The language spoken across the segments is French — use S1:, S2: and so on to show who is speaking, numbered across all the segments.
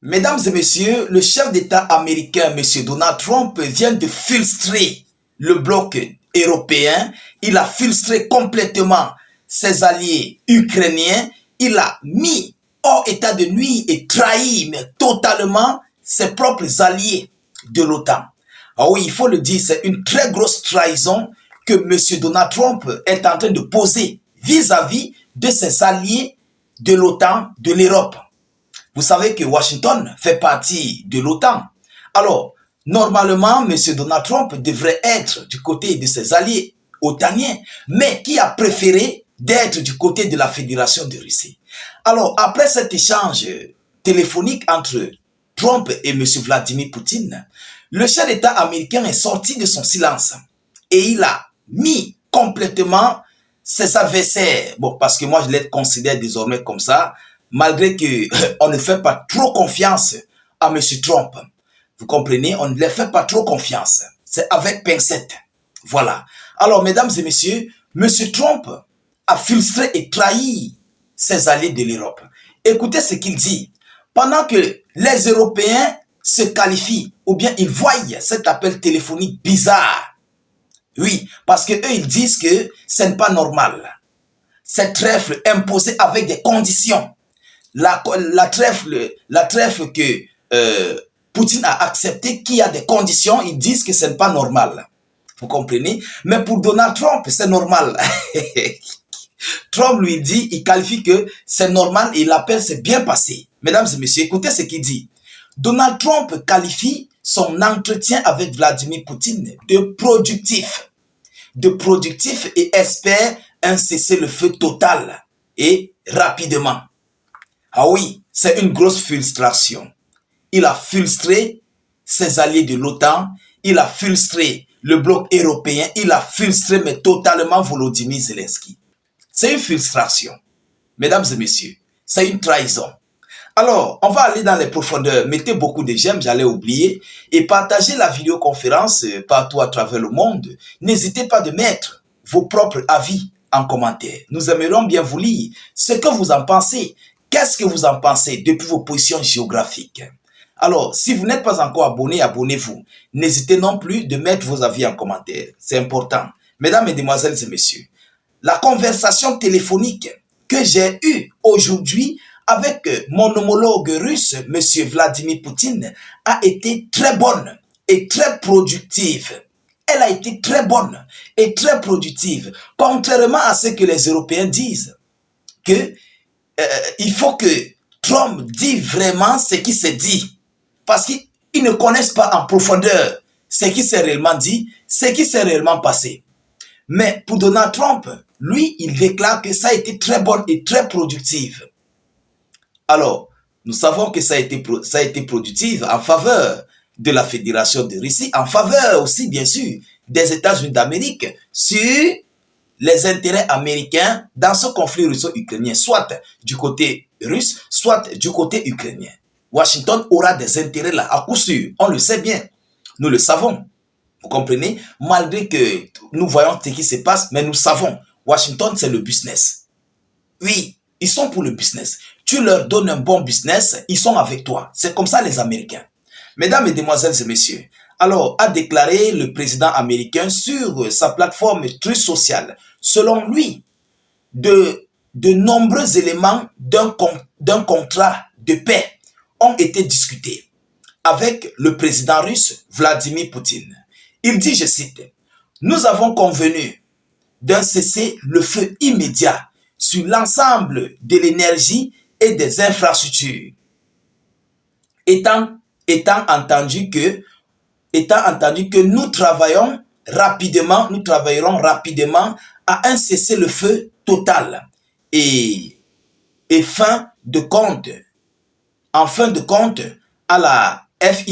S1: Mesdames et messieurs, le chef d'État américain, M. Donald Trump, vient de frustrer le bloc européen. Il a frustré complètement ses alliés ukrainiens. Il a mis hors état de nuire et trahi mais totalement ses propres alliés de l'OTAN. Ah oui, il faut le dire, c'est une très grosse trahison que M. Donald Trump est en train de poser vis-à-vis de ses alliés de l'OTAN, de l'Europe. Vous savez que Washington fait partie de l'OTAN. Alors, normalement, M. Donald Trump devrait être du côté de ses alliés otaniens, mais qui a préféré d'être du côté de la Fédération de Russie. Alors, après cet échange téléphonique entre Trump et M. Vladimir Poutine, le chef d'État américain est sorti de son silence et il a mis complètement ses adversaires, bon, parce que moi je les considère désormais comme ça, malgré qu'on ne fait pas trop confiance à M. Trump. Vous comprenez? On ne les fait pas trop confiance. C'est avec pincette. Voilà. Alors, mesdames et messieurs, M. Trump a frustré et trahi ses alliés de l'Europe. Écoutez ce qu'il dit. Pendant que les Européens se qualifient, ou bien ils voient cet appel téléphonique bizarre. Oui, parce que eux ils disent que ce n'est pas normal. Cette trêve imposée avec des conditions. La trêve que Poutine a accepté, qui a des conditions, ils disent que ce n'est pas normal. Vous comprenez? Mais pour Donald Trump, c'est normal. Trump lui dit, il qualifie que c'est normal et l'appel s'est bien passé. Mesdames et messieurs, écoutez ce qu'il dit. Donald Trump qualifie son entretien avec Vladimir Poutine de productif et espère un cessez-le-feu total et rapidement. Ah oui, c'est une grosse frustration. Il a frustré ses alliés de l'OTAN, il a frustré le bloc européen, il a frustré mais totalement Volodymyr Zelensky. C'est une frustration. Mesdames et messieurs, c'est une trahison. Alors, on va aller dans les profondeurs. Mettez beaucoup de j'aime, j'allais oublier, et partagez la vidéoconférence partout à travers le monde. N'hésitez pas de mettre vos propres avis en commentaire. Nous aimerions bien vous lire ce que vous en pensez. Qu'est-ce que vous en pensez depuis vos positions géographiques? Alors, si vous n'êtes pas encore abonné, abonnez-vous. N'hésitez non plus de mettre vos avis en commentaire. C'est important. Mesdames, Mesdemoiselles et Messieurs, la conversation téléphonique que j'ai eue aujourd'hui avec mon homologue russe, M. Vladimir Poutine, a été très bonne et très productive. Elle a été très bonne et très productive, contrairement à ce que les Européens disent, que il faut que Trump dise vraiment ce qui s'est dit, parce qu'ils ne connaissent pas en profondeur ce qui s'est réellement dit, ce qui s'est réellement passé. Mais pour Donald Trump, lui, il déclare que ça a été très bonne et très productive. Alors, nous savons que ça a été productif en faveur de la Fédération de Russie, en faveur aussi, bien sûr, des États-Unis d'Amérique sur les intérêts américains dans ce conflit russo-ukrainien, soit du côté russe, soit du côté ukrainien. Washington aura des intérêts là, à coup sûr, on le sait bien, nous le savons. Vous comprenez? Malgré que nous voyons ce qui se passe, mais nous savons, Washington, c'est le business. Oui, ils sont pour le business. Tu leur donnes un bon business, ils sont avec toi. C'est comme ça les Américains. Mesdames, Mesdemoiselles et Messieurs, alors a déclaré le président américain sur sa plateforme Truth Social, selon lui, de nombreux éléments d'un contrat de paix ont été discutés avec le président russe Vladimir Poutine. Il dit, je cite, « Nous avons convenu d'un cessez-le-feu immédiat sur l'ensemble de l'énergie et des infrastructures, étant entendu que nous travaillerons rapidement à un cessez-le-feu total et en fin de compte, à la fin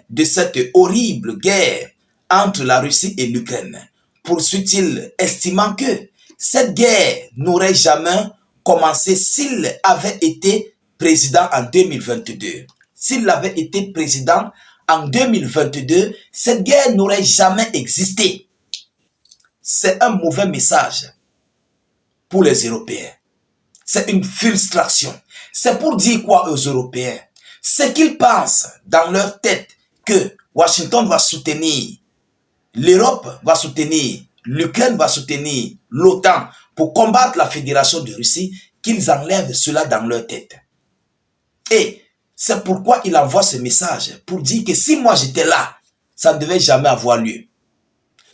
S1: de cette horrible guerre entre la Russie et l'Ukraine, poursuit-il, estimant que cette guerre n'aurait jamais commencé s'il avait été président en 2022. S'il avait été président en 2022, cette guerre n'aurait jamais existé. C'est un mauvais message pour les Européens. C'est une frustration. C'est pour dire quoi aux Européens? Ce qu'ils pensent dans leur tête que Washington va soutenir, l'Europe va soutenir, l'Ukraine va soutenir l'OTAN pour combattre la Fédération de Russie, qu'ils enlèvent cela dans leur tête. Et c'est pourquoi il envoie ce message pour dire que si moi j'étais là, ça ne devait jamais avoir lieu.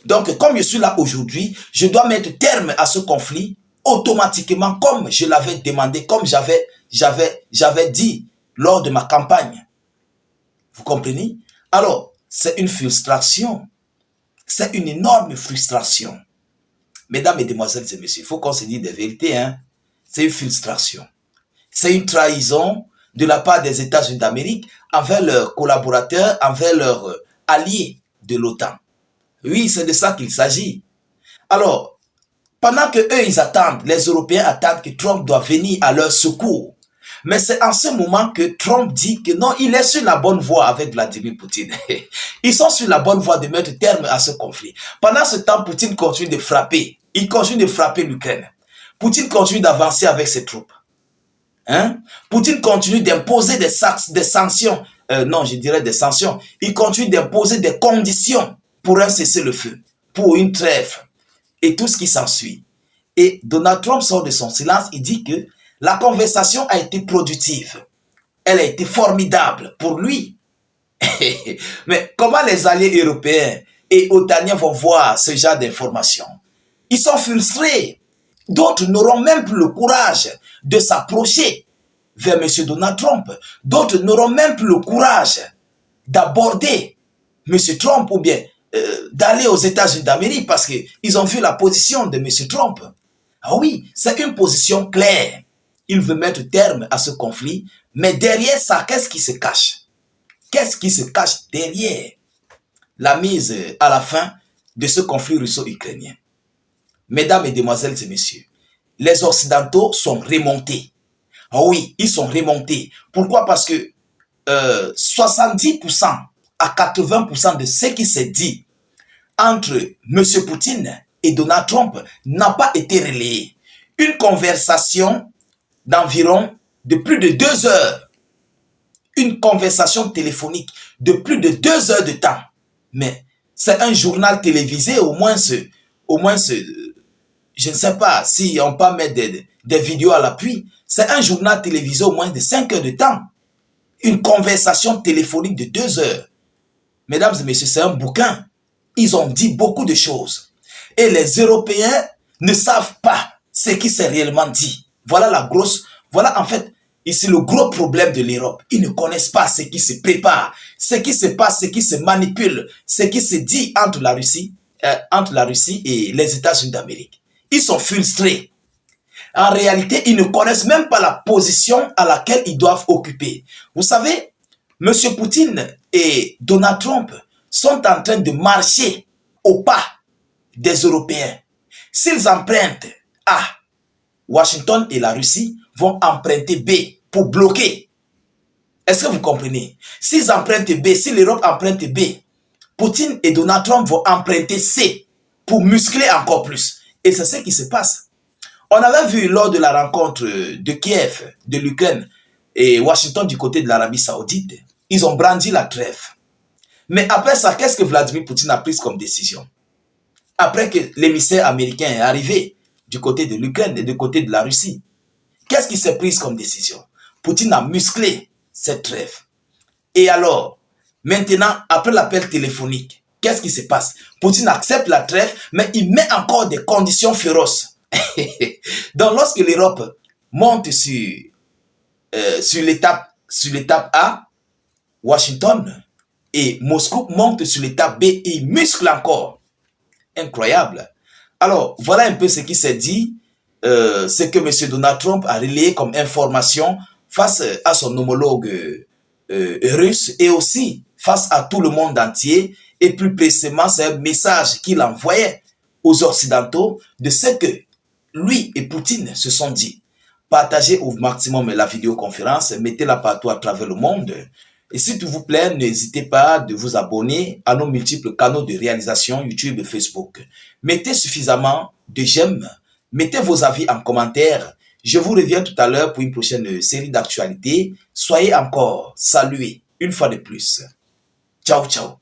S1: Donc, comme je suis là aujourd'hui, je dois mettre terme à ce conflit automatiquement, comme je l'avais demandé, comme j'avais dit lors de ma campagne. Vous comprenez? Alors, c'est une frustration. C'est une énorme frustration. Mesdames, Mesdemoiselles et Messieurs, il faut qu'on se dise des vérités. Hein? C'est une frustration. C'est une trahison de la part des États-Unis d'Amérique envers leurs collaborateurs, envers leurs alliés de l'OTAN. Oui, c'est de ça qu'il s'agit. Alors, pendant que eux, ils attendent, les Européens attendent que Trump doit venir à leur secours. Mais c'est en ce moment que Trump dit que non, il est sur la bonne voie avec Vladimir Poutine. Ils sont sur la bonne voie de mettre terme à ce conflit. Pendant ce temps, Poutine continue de frapper. Il continue de frapper l'Ukraine. Poutine continue d'avancer avec ses troupes. Hein? Poutine continue d'imposer des sanctions. Non, je dirais des sanctions. Il continue d'imposer des conditions pour un cessez-le-feu, pour une trêve et tout ce qui s'ensuit. Et Donald Trump sort de son silence, il dit que la conversation a été productive. Elle a été formidable pour lui. Mais comment les alliés européens et otaniens vont voir ce genre d'informations? Ils sont frustrés. D'autres n'auront même plus le courage de s'approcher vers M. Donald Trump. D'autres n'auront même plus le courage d'aborder M. Trump ou bien d'aller aux États-Unis d'Amérique parce qu'ils ont vu la position de M. Trump. Ah oui, c'est une position claire. Il veut mettre terme à ce conflit, mais derrière ça, qu'est-ce qui se cache? Qu'est-ce qui se cache derrière la mise à la fin de ce conflit russo-ukrainien? Mesdames, Mesdemoiselles et Messieurs, les Occidentaux sont remontés. Ah oui, ils sont remontés. Pourquoi? Parce que 70% à 80% de ce qui s'est dit entre M. Poutine et Donald Trump n'a pas été relayé. Une conversation d'environ de plus de 2 heures. Une conversation téléphonique de plus de 2 heures de temps. Mais c'est un journal télévisé, au moins je ne sais pas si on peut mettre des vidéos à l'appui. C'est un journal télévisé au moins de 5 heures de temps. Une conversation téléphonique de 2 heures. Mesdames et messieurs, c'est un bouquin. Ils ont dit beaucoup de choses. Et les Européens ne savent pas ce qui s'est réellement dit. Voilà en fait, ici le gros problème de l'Europe. Ils ne connaissent pas ce qui se prépare, ce qui se passe, ce qui se manipule, ce qui se dit entre la Russie et les États-Unis d'Amérique. Ils sont frustrés. En réalité, ils ne connaissent même pas la position à laquelle ils doivent occuper. Vous savez, M. Poutine et Donald Trump sont en train de marcher au pas des Européens. S'ils empruntent A, Washington et la Russie vont emprunter B pour bloquer. Est-ce que vous comprenez? S'ils empruntent B, si l'Europe emprunte B, Poutine et Donald Trump vont emprunter C pour muscler encore plus. Et c'est ce qui se passe. On avait vu lors de la rencontre de Kiev, de l'Ukraine et Washington du côté de l'Arabie Saoudite, ils ont brandi la trêve. Mais après ça, qu'est-ce que Vladimir Poutine a pris comme décision? Après que l'émissaire américain est arrivé du côté de l'Ukraine et du côté de la Russie, qu'est-ce qui s'est pris comme décision? Poutine a musclé cette trêve. Et alors, maintenant, après l'appel téléphonique, qu'est-ce qui se passe? Poutine accepte la trêve, mais il met encore des conditions féroces. Donc, lorsque l'Europe monte sur l'étape A, Washington et Moscou montent sur l'étape B et musclent encore. Incroyable. Alors, voilà un peu ce qui s'est dit, ce que M. Donald Trump a relayé comme information face à son homologue russe et aussi face à tout le monde entier. Et plus précisément, c'est un message qu'il envoyait aux Occidentaux de ce que lui et Poutine se sont dit. Partagez au maximum la vidéoconférence, mettez-la partout à travers le monde. Et s'il vous plaît, n'hésitez pas de vous abonner à nos multiples canaux de réalisation YouTube et Facebook. Mettez suffisamment de j'aime, mettez vos avis en commentaire. Je vous reviens tout à l'heure pour une prochaine série d'actualités. Soyez encore salués une fois de plus. Ciao, ciao.